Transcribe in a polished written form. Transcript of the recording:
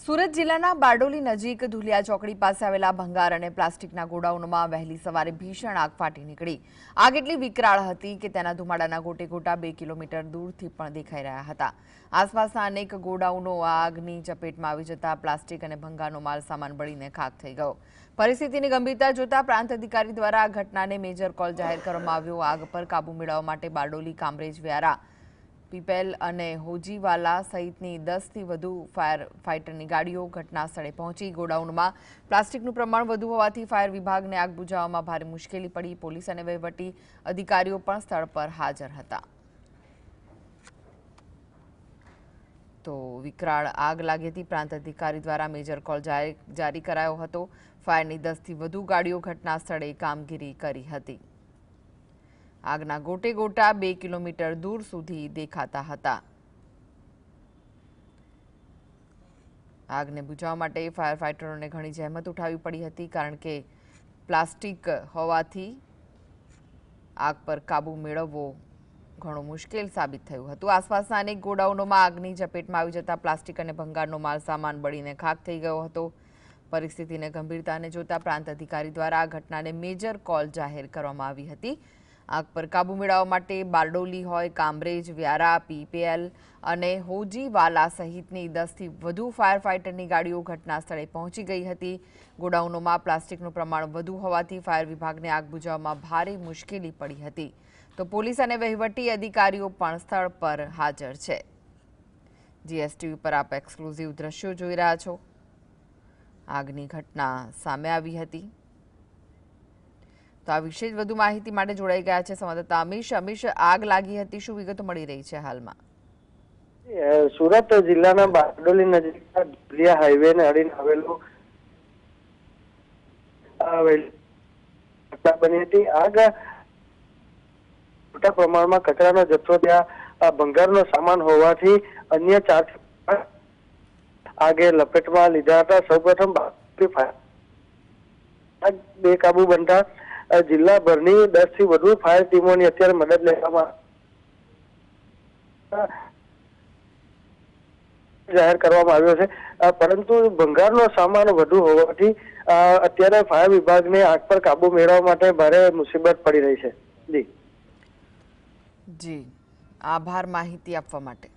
સુરત જિલ્લાના બારડોલી નજીક ધુલિયા ચોકડી પાસે આવેલા ભંગાર અને પ્લાસ્ટિકના ગોડાઉનમાં વહેલી સવારે ભીષણ આગ ફાટી નીકળી। આગ એટલી વિકરાળ હતી કે તેના ધુમાડાના ગોટે ગોટા 2 કિલોમીટર દૂરથી પણ દેખાઈ રહ્યા હતા। આસપાસના અનેક ગોડાઉનો આગની ચપેટમાં આવી જતા પ્લાસ્ટિક અને ભંગારનો માલ સામાન બળીને ખાખ થઈ ગયો। પરિસ્થિતિની ગંભીરતા જોતા પ્રાંત અધિકારી દ્વારા આ ઘટનાને મેજર કોલ જાહેર કરવામાં આવ્યો। આગ પર કાબુ મેળવવા માટે બારડોલી, કામરેજ, વ્યારા, પીપેલ અને હોજીવાલા સહિતની 10 થી વધુ ફાયર ફાઇટરની ગાડીઓ ઘટના સ્થળે પહોંચી। ગોડાઉનમાં પ્લાસ્ટિકનું પ્રમાણ વધુ હોવાથી ફાયર વિભાગને આગ બુઝાવવામાં ભારે મુશ્કેલી પડી। પોલીસ અને વહીવટી અધિકારીઓ પણ સ્થળ પર હાજર હતા। તો વિકરાળ આગ લાગી હતી। પ્રાંત અધિકારી દ્વારા મેજર કોલ જારી કરાયો હતો। ફાયરની 10 થી વધુ ગાડીઓ ઘટના સ્થળે કામગીરી કરી હતી। આગના ગોટે ગોટા 2 કિલોમીટર દૂર સુધી દેખાતા હતા। આગને બુઝાવવા માટે ફાયર ફાઇટરોને ઘણી જહેમત ઉઠાવવી પડી હતી, કારણ કે પ્લાસ્ટિક હોવાથી આગ પર કાબુ મેળવવો ઘણો મુશ્કેલ સાબિત થયું હતું। આસપાસના અનેક ગોડાઉનોમાં આગની ઝપેટમાં આવી જતા પ્લાસ્ટિક અને ભંગારનો માલ સામાન બળીને ખાખ થઈ ગયો હતો। પરિસ્થિતિને ગંભીરતાને જોતા પ્રાંત અધિકારી દ્વારા આ ઘટનાને મેજર કોલ જાહેર કરવામાં આવી હતી। આગ પર કાબુ મેળવવા માટે બારડોલી હોય, કામરેજ, વ્યારા, પીપેલ અને હોજીવાલા સહિતની 10 થી વધુ ફાયર ફાઇટરની ગાડીઓ ઘટના સ્થળે પહોંચી ગઈ હતી। ગોડાઉનોમાં પ્લાસ્ટિકનું પ્રમાણ વધુ હોવાથી ફાયર વિભાગને આગ બુઝાવવામાં ભારે મુશ્કેલી પડી હતી। તો પોલીસ અને વહીવટી અધિકારીઓ પણ સ્થળ પર હાજર છે। જીએસટીવી પર આપ એક્સક્લુઝિવ દ્રશ્યો જોઈ રહ્યા છો। આગની ઘટના સામે આવી હતી। તો આ વિશે વધુ માહિતી માટે જોડાઈ ગયા છે સંવાદદાતા અમીશ। અમીશ, આગ લાગી હતી, શું વિગતો મળી રહી છે હાલમાં? સુરત જિલ્લાના બારડોલી નજીક ધુલિયા હાઈવેને અડીને આવેલું ઘટના બની હતી। આગ મોટા પ્રમાણમાં કચરાનો જથ્થો ત્યાં ભંગારનો સામાન હોવાથી અન્ય 4 આગે લપેટમાં લીધા હતા। સૌપ્રથમ બેકાબુ બનતા જિલ્લાભરની 10 થી વધુ ફાયર ટીમોની અત્યારે મદદ લેવામાં જાહેર કરવામાં આવ્યો છે, પરંતુ ભંગારનો સામાન વધુ હોવાથી અત્યારે ફાયર વિભાગને આગ પર કાબુ મેળવવા માટે ભારે મુસીબત પડી રહી છે। જી, આભાર માહિતી આપવા માટે।